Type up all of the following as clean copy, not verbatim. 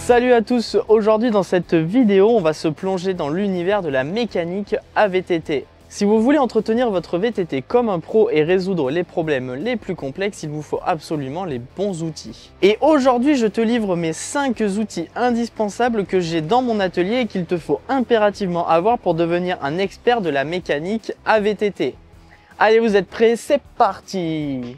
Salut à tous, aujourd'hui dans cette vidéo on va se plonger dans l'univers de la mécanique à VTT. Si vous voulez entretenir votre VTT comme un pro et résoudre les problèmes les plus complexes, il vous faut absolument les bons outils. Et aujourd'hui je te livre mes 5 outils indispensables que j'ai dans mon atelier et qu'il te faut impérativement avoir pour devenir un expert de la mécanique à VTT. Allez, vous êtes prêts? C'est parti!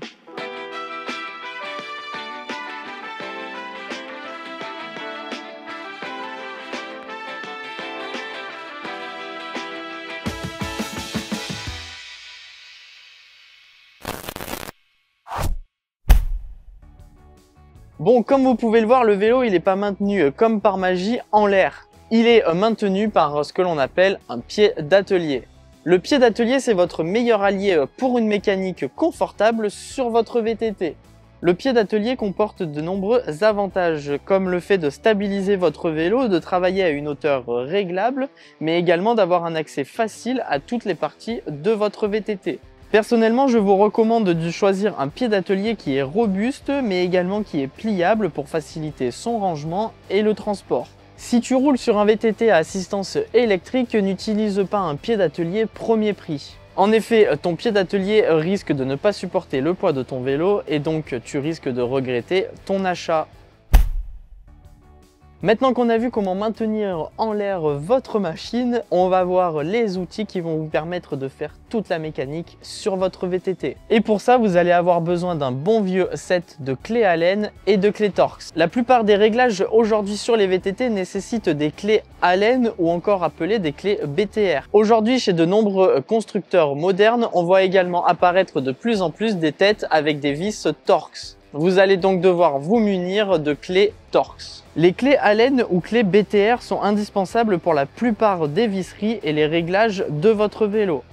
Bon, comme vous pouvez le voir, le vélo il n'est pas maintenu comme par magie en l'air. Il est maintenu par ce que l'on appelle un pied d'atelier. Le pied d'atelier, c'est votre meilleur allié pour une mécanique confortable sur votre VTT. Le pied d'atelier comporte de nombreux avantages, comme le fait de stabiliser votre vélo, de travailler à une hauteur réglable, mais également d'avoir un accès facile à toutes les parties de votre VTT. Personnellement, je vous recommande de choisir un pied d'atelier qui est robuste, mais également qui est pliable pour faciliter son rangement et le transport. Si tu roules sur un VTT à assistance électrique, n'utilise pas un pied d'atelier premier prix. En effet, ton pied d'atelier risque de ne pas supporter le poids de ton vélo et donc tu risques de regretter ton achat. Maintenant qu'on a vu comment maintenir en l'air votre machine, on va voir les outils qui vont vous permettre de faire toute la mécanique sur votre VTT. Et pour ça, vous allez avoir besoin d'un bon vieux set de clés Allen et de clés Torx. La plupart des réglages aujourd'hui sur les VTT nécessitent des clés Allen ou encore appelées des clés BTR. Aujourd'hui, chez de nombreux constructeurs modernes, on voit également apparaître de plus en plus des têtes avec des vis Torx. Vous allez donc devoir vous munir de clés Torx. Les clés Allen ou clés BTR sont indispensables pour la plupart des visseries et les réglages de votre vélo.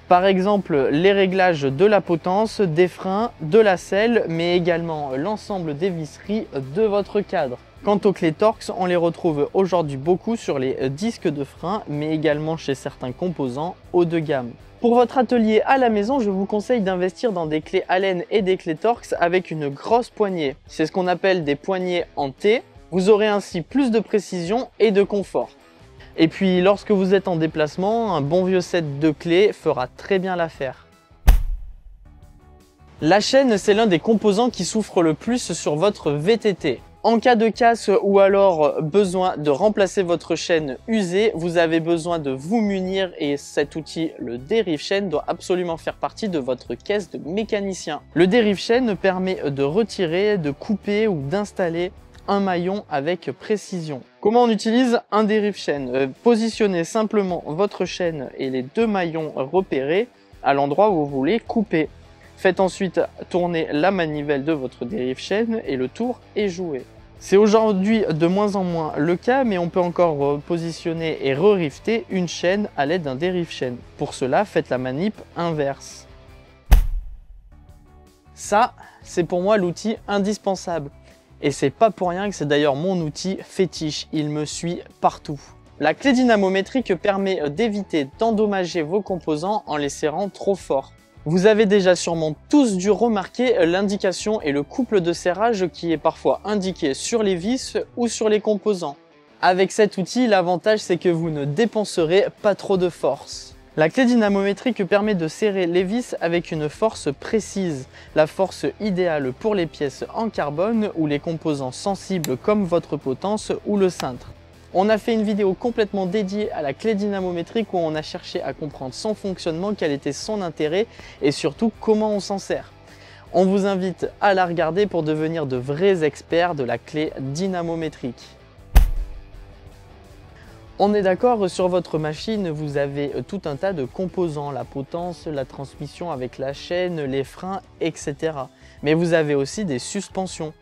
Par exemple, les réglages de la potence, des freins, de la selle, mais également l'ensemble des visseries de votre cadre. Quant aux clés Torx, on les retrouve aujourd'hui beaucoup sur les disques de frein, mais également chez certains composants haut de gamme. Pour votre atelier à la maison, je vous conseille d'investir dans des clés Allen et des clés Torx avec une grosse poignée. C'est ce qu'on appelle des poignées en T. Vous aurez ainsi plus de précision et de confort. Et puis lorsque vous êtes en déplacement, un bon vieux set de clés fera très bien l'affaire. La chaîne, c'est l'un des composants qui souffre le plus sur votre VTT. En cas de casse ou alors besoin de remplacer votre chaîne usée, vous avez besoin de vous munir et cet outil, le dérive chaîne, doit absolument faire partie de votre caisse de mécanicien. Le dérive chaîne permet de retirer, de couper ou d'installer un maillon avec précision. Comment on utilise un dérive chaîne? Positionnez simplement votre chaîne et les deux maillons repérés à l'endroit où vous voulez couper. Faites ensuite tourner la manivelle de votre dérive chaîne et le tour est joué. C'est aujourd'hui de moins en moins le cas, mais on peut encore positionner et re-rifter une chaîne à l'aide d'un dérive chaîne. Pour cela, faites la manip inverse. Ça, c'est pour moi l'outil indispensable. Et c'est pas pour rien que c'est d'ailleurs mon outil fétiche, il me suit partout. La clé dynamométrique permet d'éviter d'endommager vos composants en les serrant trop fort. Vous avez déjà sûrement tous dû remarquer l'indication et le couple de serrage qui est parfois indiqué sur les vis ou sur les composants. Avec cet outil, l'avantage c'est que vous ne dépenserez pas trop de force. La clé dynamométrique permet de serrer les vis avec une force précise, la force idéale pour les pièces en carbone ou les composants sensibles comme votre potence ou le cintre. On a fait une vidéo complètement dédiée à la clé dynamométrique où on a cherché à comprendre son fonctionnement, quel était son intérêt et surtout comment on s'en sert. On vous invite à la regarder pour devenir de vrais experts de la clé dynamométrique. On est d'accord, sur votre machine, vous avez tout un tas de composants, la potence, la transmission avec la chaîne, les freins, etc. Mais vous avez aussi des suspensions.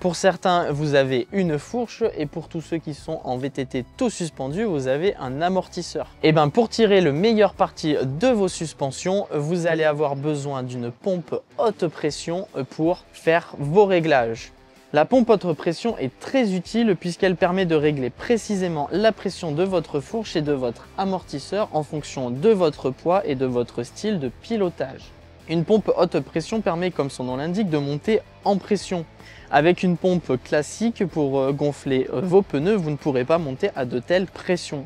Pour certains, vous avez une fourche et pour tous ceux qui sont en VTT tout suspendu, vous avez un amortisseur. Et bien pour tirer le meilleur parti de vos suspensions, vous allez avoir besoin d'une pompe haute pression pour faire vos réglages. La pompe haute pression est très utile puisqu'elle permet de régler précisément la pression de votre fourche et de votre amortisseur en fonction de votre poids et de votre style de pilotage. Une pompe haute pression permet, comme son nom l'indique, de monter en pression. Avec une pompe classique, pour gonfler vos pneus, vous ne pourrez pas monter à de telles pressions.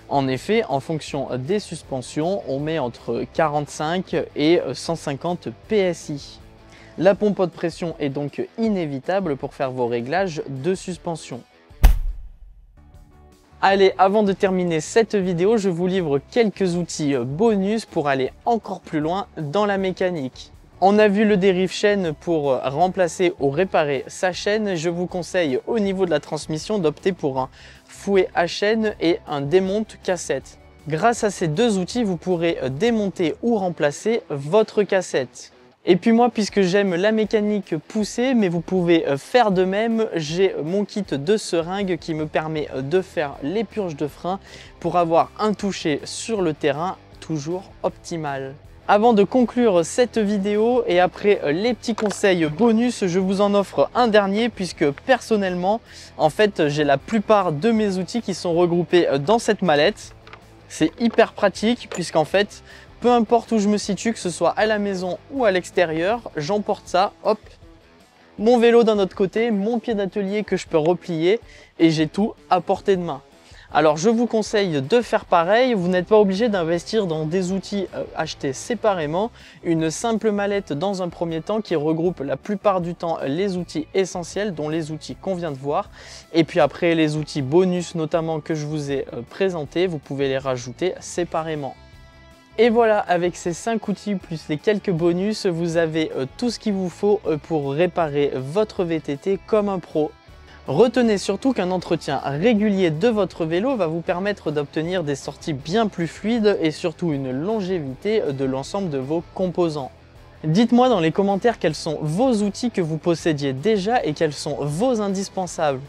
En effet, en fonction des suspensions, on met entre 45 et 150 PSI. La pompe haute pression est donc inévitable pour faire vos réglages de suspension. Allez, avant de terminer cette vidéo, je vous livre quelques outils bonus pour aller encore plus loin dans la mécanique. On a vu le dérive chaîne pour remplacer ou réparer sa chaîne. Je vous conseille au niveau de la transmission d'opter pour un fouet à chaîne et un démonte cassette. Grâce à ces deux outils, vous pourrez démonter ou remplacer votre cassette. Et puis moi, puisque j'aime la mécanique poussée, mais vous pouvez faire de même, j'ai mon kit de seringues qui me permet de faire les purges de frein pour avoir un toucher sur le terrain toujours optimal. Avant de conclure cette vidéo et après les petits conseils bonus, je vous en offre un dernier puisque personnellement, en fait, j'ai la plupart de mes outils qui sont regroupés dans cette mallette. C'est hyper pratique puisqu'en fait, peu importe où je me situe, que ce soit à la maison ou à l'extérieur, j'emporte ça, hop, mon vélo d'un autre côté, mon pied d'atelier que je peux replier et j'ai tout à portée de main. Alors je vous conseille de faire pareil, vous n'êtes pas obligé d'investir dans des outils achetés séparément. Une simple mallette dans un premier temps qui regroupe la plupart du temps les outils essentiels, dont les outils qu'on vient de voir. Et puis après les outils bonus notamment que je vous ai présentés, vous pouvez les rajouter séparément. Et voilà, avec ces 5 outils plus les quelques bonus, vous avez tout ce qu'il vous faut pour réparer votre VTT comme un pro. Retenez surtout qu'un entretien régulier de votre vélo va vous permettre d'obtenir des sorties bien plus fluides et surtout une longévité de l'ensemble de vos composants. Dites-moi dans les commentaires quels sont vos outils que vous possédiez déjà et quels sont vos indispensables.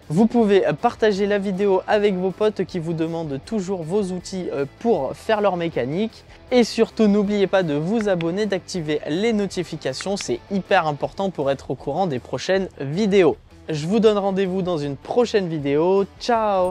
Vous pouvez partager la vidéo avec vos potes qui vous demandent toujours vos outils pour faire leur mécanique. Et surtout, n'oubliez pas de vous abonner, d'activer les notifications, c'est hyper important pour être au courant des prochaines vidéos. Je vous donne rendez-vous dans une prochaine vidéo. Ciao!